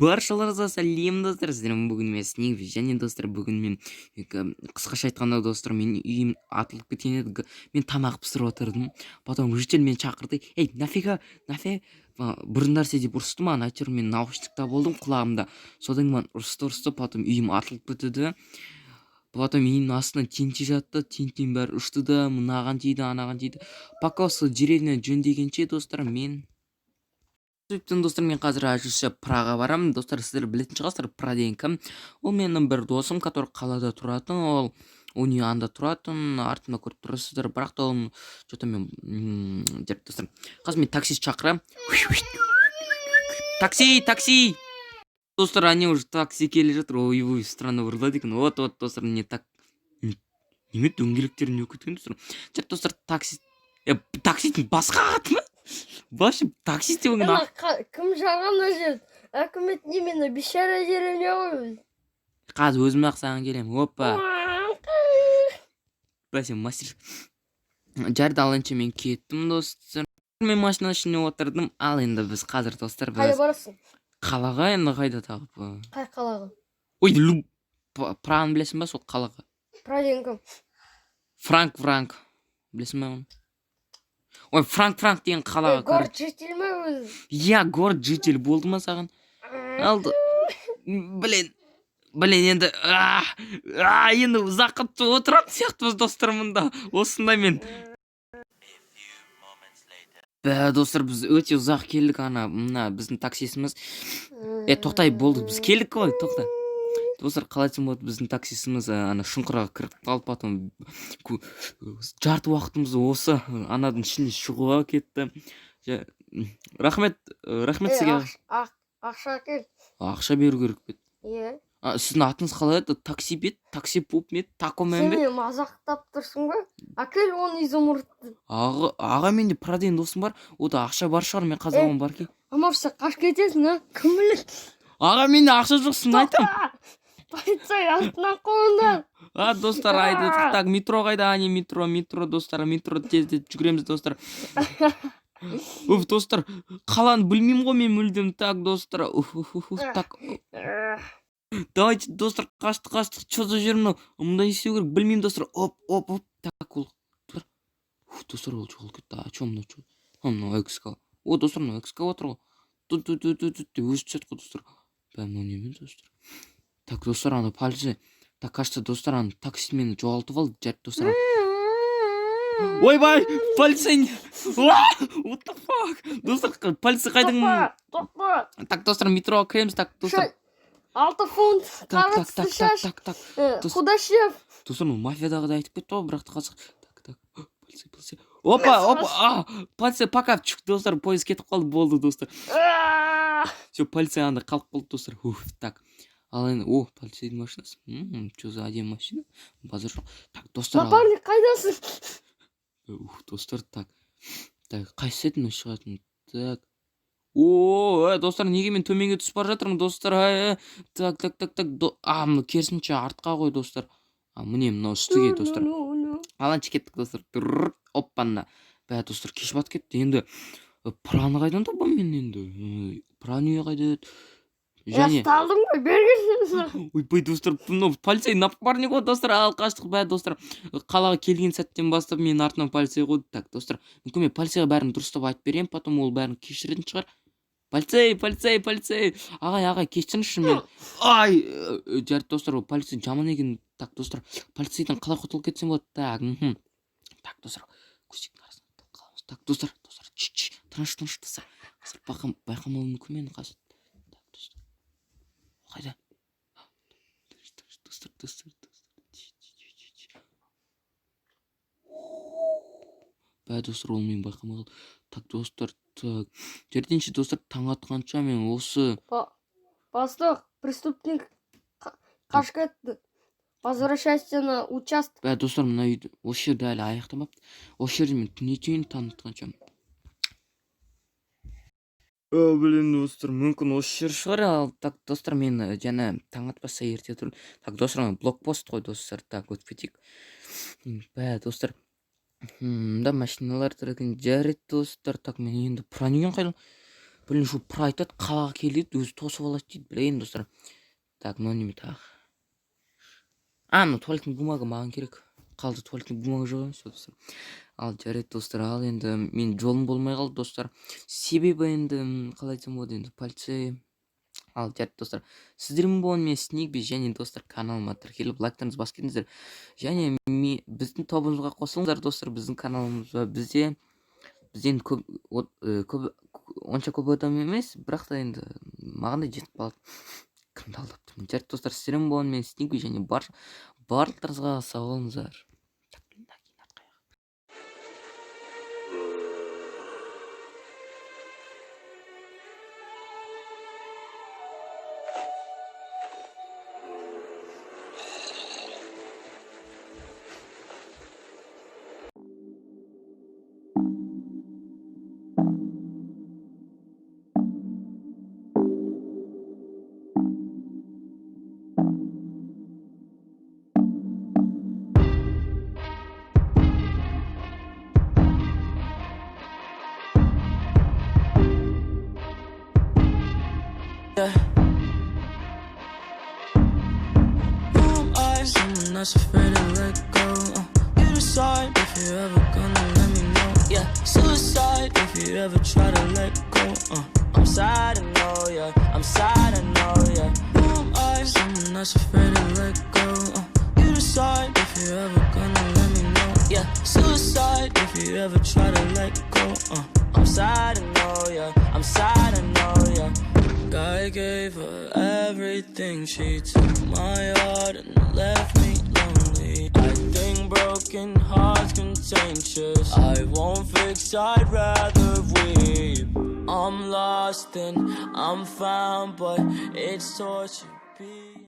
Баршаларыңызға сәлем достар, сіздермен бүгін мен Снегви және достар бүгін мен қысқаша айтқанда достар мен үйім атылып кеткен еді. Мен тамақ пісіріп отырдым. Потом житель мені шақырды. Ей, нафига бұрындар деп ұрысты маған, әйтеуір мен наушникта болдым құлағымда. Содан мен ұрысты, потом үйім атылып кетті. Потом үйімнің астынан тенте жатты, тентенің бәрі ұшты да, мынаған тиді, анаған тиді. Пока осы деревня жөндегенше достар мен достар мен қазір әжіші Праға барамын. Достар, сіздер білетін шығарсыздар, Пра деген кім? Ол менің бір досым, который қалада тұратын, ол Унионда тұратын, артында көріп тұрсыздар. Бірақ та ол что-то мен достар. Қазір мен такси шақырамын. Такси! Достар, они уже такси келе жатыр. Ой, странно вырылады екен. Вот, достар, не так. Неме дөңгелектерін өкіткен достар. Достар, таксидің басқа аты ма? Вообще таксист деген кім жағам өзі әкімет немен бейшара деревня ғой. Қазір өзім ақ саған келемін. Опа. Бәсе мастер. Жарды алынша мен кеттім достар. Мен машина ішіне отырдым. Ал енді біз қазір достар Қайда барасың? Қалаға енді қайда тағып? Қай қалаға? Ой, Праны білесің ба сол қалаға? Пра деген кім? Франк. Білесің ба оны? Ой, Франк деген қалаға. Город житель ма өзі? Я, город житель болды ма саған? Алды. Блин, енді енді ұзаққа отыратын сияқтымыз достар мұнда. Осында мен. Достар, біз өте ұзақ келдік, мына біздің таксисіміз. Тоқтай, болды, біз келдік қой, тоқта. Достар, қалайтын болды, біздің таксисіміз шұңқыраға кіріп қалып, потом жарты уақытымыз осы анадың ішінде шығуға кетті. Рахмет сізге. Ақша кел. Ақша беру керек пе? Иә. Сіздің атыңыз қалай еді? Такси бет? Такси пуп мет? Тако мен бе? Сен мазақтап тұрсың ба? Әкел оны изумрудты. Аға, менде Пра деген досым бар. Ода ақша бар шығар, мен қазір оған бар ке. Амарса қашып кетесің, кім біледі? Аға, менде ақша жоқ, сын айтам. Полицей астынан қолында. Достар, айтып, так, метро қайда? Метро, достар, метро тез жүгіреміз, достар. Достар, қаланы білмеймін ғой мен мүлдем. Так, достар, так. Давайте, достар, қаштық, что за жер мынау? Мұндай істеу керек, білмеймін, достар. Оп. Так, ол. Достар, ол жоғыл кетті. Че мынау? Мынау экскава. Достар, мынау экскаватор ғой. Өзі түсет қой, достар. Мынау немен, достар? Так, достар, полиция. Так, кажется, достар, таксимені жоғалтып алды, жарты, достар. Ойбай, полиция! What the fuck? Достар, полиция қайдың? Тоқпа. Так, достар, метроға кіреміз, так, достар. 6 фунт. Так. Куда шеф? Достар, мафиядағы да айтып кетті ғой, бірақ та қазақ. Так, полиция. Опа, полиция пока чүк, достар, поезд кетіп қалды, болды, достар. Все, полиция анда қалып қалды, достар. Так. Ал енді, полицейдің машинасы. Что за один машина? Базар жоқ. Так, достар. Напарник қайдасың? Достар, так. Так, қайсы етін шығатын? Так. Достар, неге мен төменге түсіп бара жатырмын, достар? Так. Мына керісінше артқа қой, достар. Міне мынау үстіге, достар. Аланчы кеттік, достар. Оппанда. Достар, кеш бат кетті. Енді Праны қайдан табам мен енді? Праны қайда? Жасталдым ғой, бергенсің. Ойбай, достар, полицей напарник ғой, достар, ал қаштық, достар. Қалаға келген сәттен бастап мен артынан полицей қойды. Так, достар, мүмкін мен полицейға бәрін дұрыстап айтып берем, потом ол бәрін кешіретін шығар. Полицей. Ағай, кешіріңізші мен. Жарты, достар, ол полицей жаман екен. Так, достар, полицейден қалай құтылып кетсем болады. Так, достар, көздіктің арасында қаламыз. Так, достар, тыныш, достар. Қазір байқамауы мүмкін мен қазір. Қайда? Достар. Достар, ол мен байқамай қалды. Так, достар, жерденше, достар, таң атқанша мен осы... Бастық, преступник қашып кетті. Возвращайся на участок. Достар, мына үйді, осы жерді әлі аяқтамапты. Осы жерде мен түнетейін танытқанша. Достар, мүмкін осы жер шығар, ал так, достар, мен жаңа таң атпаса ерте тұрмын. Так, достар, блокпост қой, достар, так, өтіп кетейік. Достар, да машиналар тұратын жарайды, достар. Так, мен енді Пранеген қайдан? Блин, шу пыр айтады, қабағы келеді, өзі тосып алады дейді. Блин, достар. Так, мынау неме тағы. Мына туалеттің бумага маған керек. Қалды туалеттің бумага жоқ емес, достар. Ал жарайды, достар. Ал енді мен жолым болмай қалды, достар. Себебі енді қалай айтсам болады енді полиция. Ал жарайды, достар. Сіздермен болған мен Снегби және достар каналыма тіркеліп лайктарыңызды басып кетіңіздер. Және біздің тобымызға қосылыңыздар, достар. Біздің каналымызға бізден онша көп адам емес, бірақ та енді маған да жетіп қалады. Кімді алдап тұрмын? Жарайды, достар, сіздермен болған мен Снегби және барлықтарыңызға сау болыңыздар. Someone that's afraid to let go. You decide if you're ever gonna let me know. Yeah, suicide if you ever try to let go. I'm sad, I know, yeah. I'm sad, I know, yeah. Who am I? Someone that's afraid to let go. You decide if you're ever gonna let me know. Yeah, suicide if you ever try to let go. I'm sad, I know, yeah. I'm sad, I know, yeah. I gave her everything. She took my heart and left me lonely. I think broken hearts contagious. I won't fix, I'd rather weep. I'm lost and I'm found, but it's torture.